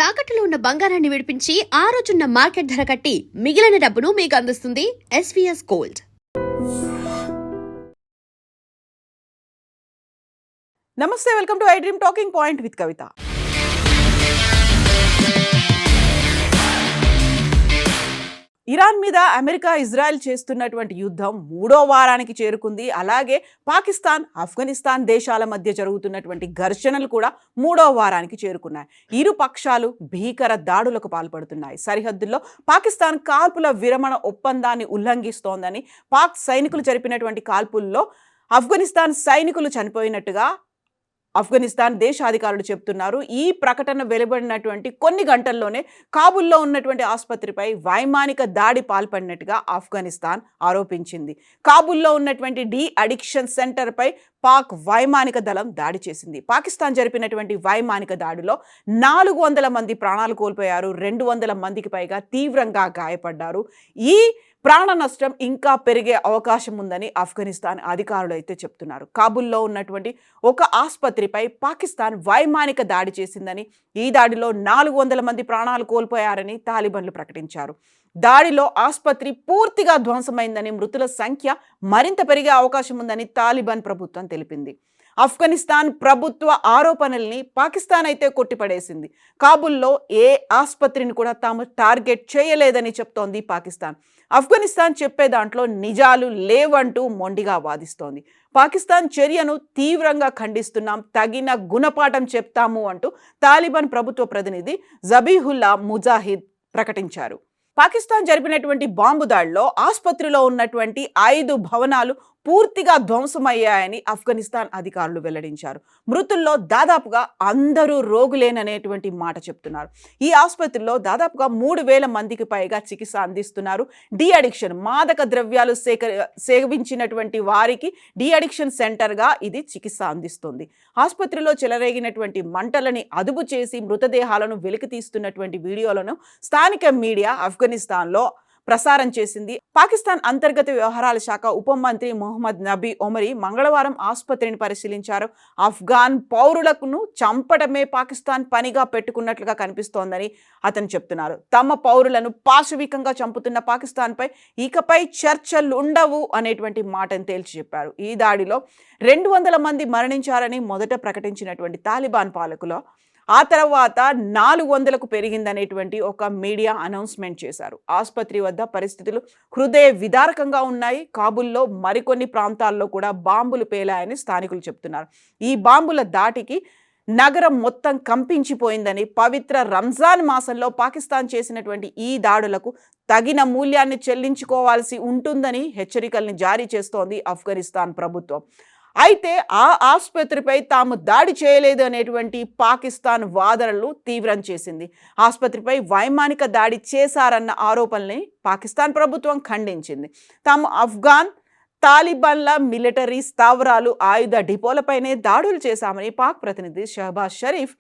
తాకట్టులో ఉన్న బంగారాన్ని విడిపించి ఆ రోజున్న మార్కెట్ ధర కట్టి మిగిలిన డబ్బును మీకు అందిస్తుంది ఎస్వీఎస్ గోల్డ్. నమస్తే, welcome to I dream talking point with Kavitha. Iran మీద అమెరికా ఇజ్రాయెల్ చేస్తున్నటువంటి యుద్ధం 3వ వారానికి చేరుకుంది. అలాగే పాకిస్తాన్, ఆఫ్ఘనిస్తాన్ దేశాల మధ్య జరుగుతున్నటువంటి ఘర్షణలు కూడా 3వ వారానికి చేరుకున్నాయి. ఇరు పక్షాలు భీకర దాడులకు పాల్పడుతున్నాయి. సరిహద్దుల్లో పాకిస్తాన్ కాల్పుల విరమణ ఒప్పందాన్ని ఉల్లంఘిస్తోందని, పాక్ సైనికులు జరిపినటువంటి కాల్పుల్లో ఆఫ్ఘనిస్తాన్ సైనికులు చనిపోయినట్టుగా ఆఫ్ఘనిస్తాన్ దేశాధికారులు చెప్తున్నారు. ఈ ప్రకటన వెలువడినటువంటి కొన్ని గంటల్లోనే కాబూల్లో ఉన్నటువంటి ఆసుపత్రిపై వైమానిక దాడి పాల్పడినట్టుగా ఆఫ్ఘనిస్తాన్ ఆరోపించింది. కాబూల్లో ఉన్నటువంటి డి అడిక్షన్ సెంటర్పై పాక్ వైమానిక దళం దాడి చేసింది. పాకిస్తాన్ జరిపినటువంటి వైమానిక దాడిలో 400 మంది ప్రాణాలు కోల్పోయారు. 200 మందికి పైగా తీవ్రంగా గాయపడ్డారు. ఈ ప్రాణ నష్టం ఇంకా పెరిగే అవకాశం ఉందని ఆఫ్ఘనిస్తాన్ అధికారులు అయితే చెప్తున్నారు. కాబూల్లో ఉన్నటువంటి ఒక ఆసుపత్రిపై పాకిస్తాన్ వైమానిక దాడి చేసిందని, ఈ దాడిలో 400 మంది ప్రాణాలు కోల్పోయారని తాలిబాన్లు ప్రకటించారు. దాడిలో ఆసుపత్రి పూర్తిగా ధ్వంసమైందని, మృతుల సంఖ్య మరింత పెరిగే అవకాశం ఉందని తాలిబాన్ ప్రభుత్వం తెలిపింది. ఆఫ్ఘనిస్తాన్ ప్రభుత్వ ఆరోపణల్ని పాకిస్తాన్ అయితే కొట్టిపడేసింది. కాబూల్లో ఏ ఆసుపత్రిని కూడా తాము టార్గెట్ చేయలేదని చెప్తోంది పాకిస్తాన్. ఆఫ్ఘనిస్తాన్ చెప్పే దాంట్లో నిజాలు లేవంటూ మొండిగా వాదిస్తోంది. పాకిస్తాన్ చర్యను తీవ్రంగా ఖండిస్తున్నాం, తగిన గుణపాఠం చెప్తాము అంటూ తాలిబాన్ ప్రభుత్వ ప్రతినిధి జబీహుల్లా ముజాహిద్ ప్రకటించారు. పాకిస్తాన్ జరిపినటువంటి బాంబు దాడిలో ఆసుపత్రిలో ఉన్నటువంటి 5 భవనాలు పూర్తిగా ధ్వంసమయ్యాయని ఆఫ్ఘనిస్తాన్ అధికారులు వెల్లడించారు. మృతుల్లో దాదాపుగా అందరూ రోగులేననేటువంటి మాట చెప్తున్నారు. ఈ ఆసుపత్రిలో దాదాపుగా 3000 మందికి పైగా చికిత్స అందిస్తున్నారు. డి అడిక్షన్, మాదక ద్రవ్యాలు సేవించినటువంటి వారికి డి అడిక్షన్ సెంటర్గా ఇది చికిత్స అందిస్తుంది. ఆసుపత్రిలో చెలరేగినటువంటి మంటలని అదుపు చేసి మృతదేహాలను వెలికి తీస్తున్నటువంటి వీడియోలను స్థానిక మీడియా ఆఫ్ఘనిస్తాన్లో ప్రసారం చేసింది. పాకిస్తాన్ అంతర్గత వ్యవహారాల శాఖ ఉప మంత్రి మొహమ్మద్ నబీ ఒమరీ మంగళవారం ఆసుపత్రిని పరిశీలించారు. ఆఫ్ఘాన్ పౌరులను చంపడమే పాకిస్తాన్ పనిగా పెట్టుకున్నట్లుగా కనిపిస్తోందని అతను చెప్తున్నారు. తమ పౌరులను పాశవికంగా చంపుతున్న పాకిస్తాన్పై ఇకపై చర్చలు ఉండవు అనేటువంటి మాటను తేల్చి చెప్పారు. ఈ దాడిలో 200 మంది మరణించారని మొదట ప్రకటించినటువంటి తాలిబాన్ పాలకులు ఆ తర్వాత 400కు పెరిగిందనేటువంటి ఒక మీడియా అనౌన్స్మెంట్ చేశారు. ఆసుపత్రి వద్ద పరిస్థితులు హృదయ విదారకంగా ఉన్నాయి. కాబూల్లో మరికొన్ని ప్రాంతాల్లో కూడా బాంబులు పేలాయని స్థానికులు చెప్తున్నారు. ఈ బాంబుల దాటికి నగరం మొత్తం కంపించిపోయిందని, పవిత్ర రంజాన్ మాసంలో పాకిస్తాన్ చేసినటువంటి ఈ దాడులకు తగిన మూల్యాన్ని చెల్లించుకోవాల్సి ఉంటుందని హెచ్చరికల్ని జారీ చేస్తోంది ఆఫ్ఘనిస్తాన్ ప్రభుత్వం. అయితే ఆ ఆసుపత్రిపై తాము దాడి చేయలేదు అనేటువంటి పాకిస్తాన్ వాదనలు తీవ్రం చేసింది. ఆసుపత్రిపై వైమానిక దాడి చేశారన్న ఆరోపణల్ని పాకిస్తాన్ ప్రభుత్వం ఖండించింది. తాము ఆఫ్ఘాన్ తాలిబాన్ల మిలిటరీ స్థావరాలు, ఆయుధ డిపోలపైనే దాడులు చేశామని పాక్ ప్రతినిధి షహబాజ్ షరీఫ్,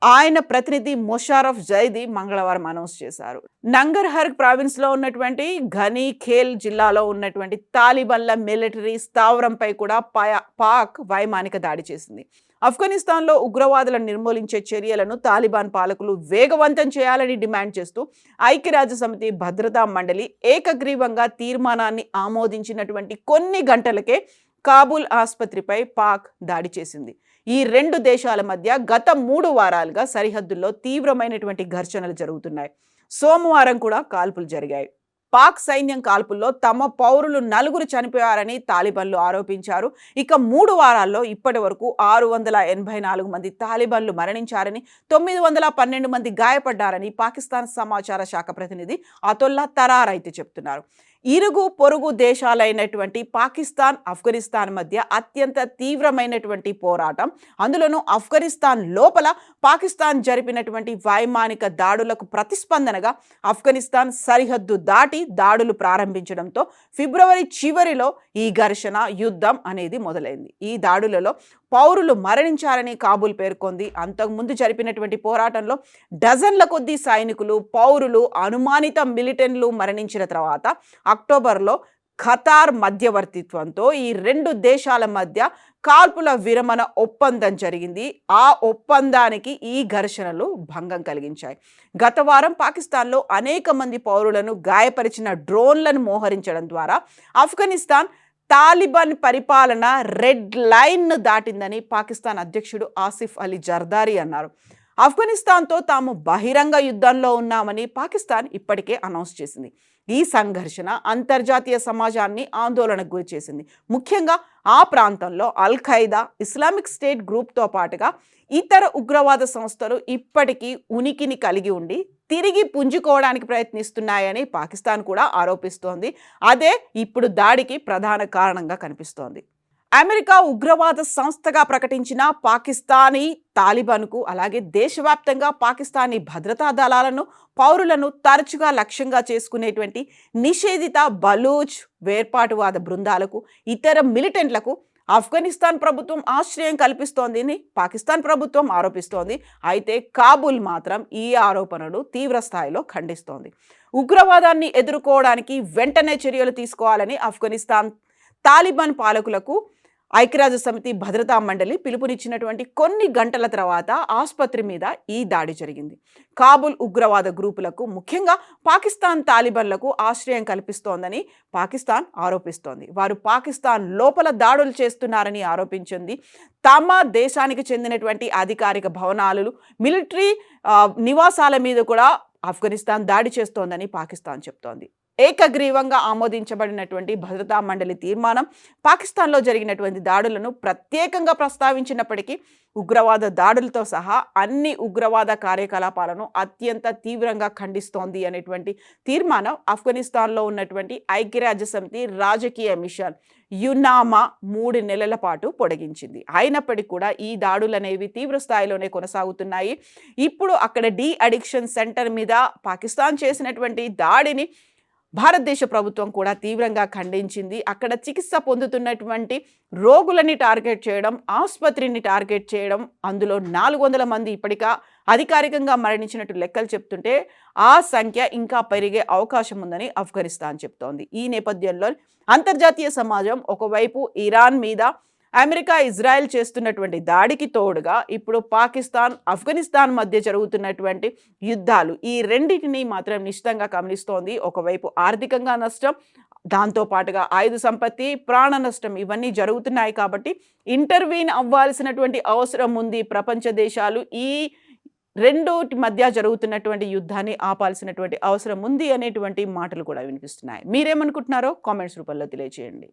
ఆయన ప్రతినిధి మొషారఫ్ జైదీ మంగళవారం అనౌన్స్ చేశారు. నంగర్హర్ ప్రావిన్స్లో ఉన్నటువంటి ఘనీ ఖేల్ జిల్లాలో ఉన్నటువంటి తాలిబాన్ల మిలిటరీ స్థావరంపై కూడా పాక్ వైమానిక దాడి చేసింది. ఆఫ్ఘనిస్తాన్లో ఉగ్రవాదులను నిర్మూలించే చర్యలను తాలిబాన్ పాలకులు వేగవంతం చేయాలని డిమాండ్ చేస్తూ ఐక్యరాజ్యసమితి భద్రతా మండలి ఏకగ్రీవంగా తీర్మానాన్ని ఆమోదించినటువంటి కొన్ని గంటలకే కాబూల్ ఆసుపత్రిపై పాక్ దాడి చేసింది. ఈ 2 దేశాల మధ్య గత 3 వారాలుగా సరిహద్దుల్లో తీవ్రమైనటువంటి ఘర్షణలు జరుగుతున్నాయి. సోమవారం కూడా కాల్పులు జరిగాయి. పాక్ సైన్యం కాల్పుల్లో తమ పౌరులు 4 చనిపోయారని తాలిబాన్లు ఆరోపించారు. ఇక 3 వారాల్లో ఇప్పటి వరకు 684 మంది తాలిబాన్లు మరణించారని, 912 మంది గాయపడ్డారని పాకిస్తాన్ సమాచార శాఖ ప్రతినిధి అతొల్లా తరార్ అయితే చెప్తున్నారు. ఇరుగు పొరుగు దేశాలైనటువంటి పాకిస్తాన్, ఆఫ్ఘనిస్తాన్ మధ్య అత్యంత తీవ్రమైనటువంటి పోరాటం. అందులోనూ ఆఫ్ఘనిస్తాన్ లోపల పాకిస్తాన్ జరిపినటువంటి వైమానిక దాడులకు ప్రతిస్పందనగా ఆఫ్ఘనిస్తాన్ సరిహద్దు దాటి దాడులు ప్రారంభించడంతో ఫిబ్రవరి చివరిలో ఈ ఘర్షణ, యుద్ధం అనేది మొదలైంది. ఈ దాడులలో పౌరులు మరణించారని కాబూల్ పేర్కొంది. అంతకుముందు జరిపినటువంటి పోరాటంలో డజన్ల కొద్దీ సైనికులు, పౌరులు, అనుమానిత మిలిటెంట్లు మరణించిన తర్వాత అక్టోబర్లో ఖతార్ మధ్యవర్తిత్వంతో ఈ రెండు దేశాల మధ్య కాల్పుల విరమణ ఒప్పందం జరిగింది. ఆ ఒప్పందానికి ఈ ఘర్షణలు భంగం కలిగించాయి. గత వారం పాకిస్తాన్లో అనేక మంది పౌరులను గాయపరిచిన డ్రోన్లను మోహరించడం ద్వారా ఆఫ్ఘనిస్తాన్ తాలిబాన్ పరిపాలన రెడ్ లైన్ను దాటిందని పాకిస్తాన్ అధ్యక్షుడు ఆసిఫ్ అలీ జర్దారీ అన్నారు. ఆఫ్ఘనిస్తాన్తో తాము బహిరంగ యుద్ధంలో ఉన్నామని పాకిస్తాన్ ఇప్పటికే అనౌన్స్ చేసింది. ఈ సంఘర్షణ అంతర్జాతీయ సమాజాన్ని ఆందోళనకు గురి చేసింది. ముఖ్యంగా ఆ ప్రాంతంలో అల్ ఖైదా, ఇస్లామిక్ స్టేట్ గ్రూప్తో పాటుగా ఇతర ఉగ్రవాద సంస్థలు ఇప్పటికీ ఉనికిని కలిగి ఉండి తిరిగి పుంజుకోవడానికి ప్రయత్నిస్తున్నాయని పాకిస్తాన్ కూడా ఆరోపిస్తోంది. అదే ఇప్పుడు దాడికి ప్రధాన కారణంగా కనిపిస్తోంది. అమెరికా ఉగ్రవాద సంస్థగా ప్రకటించిన పాకిస్తానీ తాలిబాన్కు, అలాగే దేశవ్యాప్తంగా పాకిస్తానీ భద్రతా దళాలను, పౌరులను తరచుగా లక్ష్యంగా చేసుకునేటువంటి నిషేధిత బలూచ్ వేర్పాటువాద బృందాలకు, ఇతర మిలిటెంట్లకు ఆఫ్ఘనిస్తాన్ ప్రభుత్వం ఆశ్రయం కల్పిస్తోందని పాకిస్తాన్ ప్రభుత్వం ఆరోపిస్తోంది. అయితే కాబూల్ మాత్రం ఈ ఆరోపణలు తీవ్ర స్థాయిలో ఖండిస్తోంది. ఉగ్రవాదాన్ని ఎదుర్కోవడానికి వెంటనే చర్యలు తీసుకోవాలని ఆఫ్ఘనిస్తాన్ తాలిబాన్ పాలకులకు ఐక్యరాజ్య సమితి భద్రతా మండలి పిలుపునిచ్చినటువంటి కొన్ని గంటల తర్వాత ఆసుపత్రి మీద ఈ దాడి జరిగింది. కాబూల్ ఉగ్రవాద గ్రూపులకు, ముఖ్యంగా పాకిస్తాన్ తాలిబాన్లకు ఆశ్రయం కల్పిస్తోందని పాకిస్తాన్ ఆరోపిస్తోంది. వారు పాకిస్తాన్ లోపల దాడులు చేస్తున్నారని ఆరోపించింది. తమ దేశానికి చెందినటువంటి అధికారిక భవనాలు, మిలిటరీ నివాసాల మీద కూడా ఆఫ్ఘనిస్తాన్ దాడి చేస్తోందని పాకిస్తాన్ చెప్తోంది. ఏకగ్రీవంగా ఆమోదించబడినటువంటి భద్రతా మండలి తీర్మానం పాకిస్తాన్లో జరిగినటువంటి దాడులను ప్రత్యేకంగా ప్రస్తావించినప్పటికీ ఉగ్రవాద దాడులతో సహా అన్ని ఉగ్రవాద కార్యకలాపాలను అత్యంత తీవ్రంగా ఖండిస్తోంది అనేటువంటి తీర్మానం ఆఫ్ఘనిస్తాన్లో ఉన్నటువంటి ఐక్యరాజ్య సమితి రాజకీయ మిషన్ యునామా 3 నెలల పాటు పొడిగించింది. అయినప్పటికీ కూడా ఈ దాడులు అనేవి తీవ్ర స్థాయిలోనే కొనసాగుతున్నాయి. ఇప్పుడు అక్కడ డీ అడిక్షన్ సెంటర్ మీద పాకిస్తాన్ చేసినటువంటి దాడిని భారతదేశ ప్రభుత్వం కూడా తీవ్రంగా ఖండించింది. అక్కడ చికిత్స పొందుతున్నటువంటి రోగులని టార్గెట్ చేయడం, ఆసుపత్రిని టార్గెట్ చేయడం, అందులో 400 మంది ఇప్పటికా అధికారికంగా మరణించినట్టు లెక్కలు చెప్తుంటే ఆ సంఖ్య ఇంకా పెరిగే అవకాశం ఉందని ఆఫ్ఘనిస్తాన్ చెప్తోంది. ఈ నేపథ్యంలో అంతర్జాతీయ సమాజం ఒకవైపు ఇరాన్ మీద అమెరికా, ఇజ్రాయెల్ చేస్తున్నటువంటి దాడికి తోడుగా ఇప్పుడు పాకిస్తాన్, ఆఫ్ఘనిస్తాన్ మధ్య జరుగుతున్నటువంటి యుద్ధాలు, ఈ రెండింటినీ మాత్రం నిశ్చితంగా గమనిస్తోంది. ఒకవైపు ఆర్థికంగా నష్టం, దాంతోపాటుగా ఆయుధ సంపత్తి, ప్రాణ నష్టం ఇవన్నీ జరుగుతున్నాయి. కాబట్టి ఇంటర్వీన్ అవ్వాల్సినటువంటి అవసరం ఉంది. ప్రపంచ దేశాలు ఈ రెండోటి మధ్య జరుగుతున్నటువంటి యుద్ధాన్ని ఆపాల్సినటువంటి అవసరం ఉంది అనేటువంటి మాటలు కూడా వినిపిస్తున్నాయి. మీరేమనుకుంటున్నారో కామెంట్స్ రూపంలో తెలియజేయండి.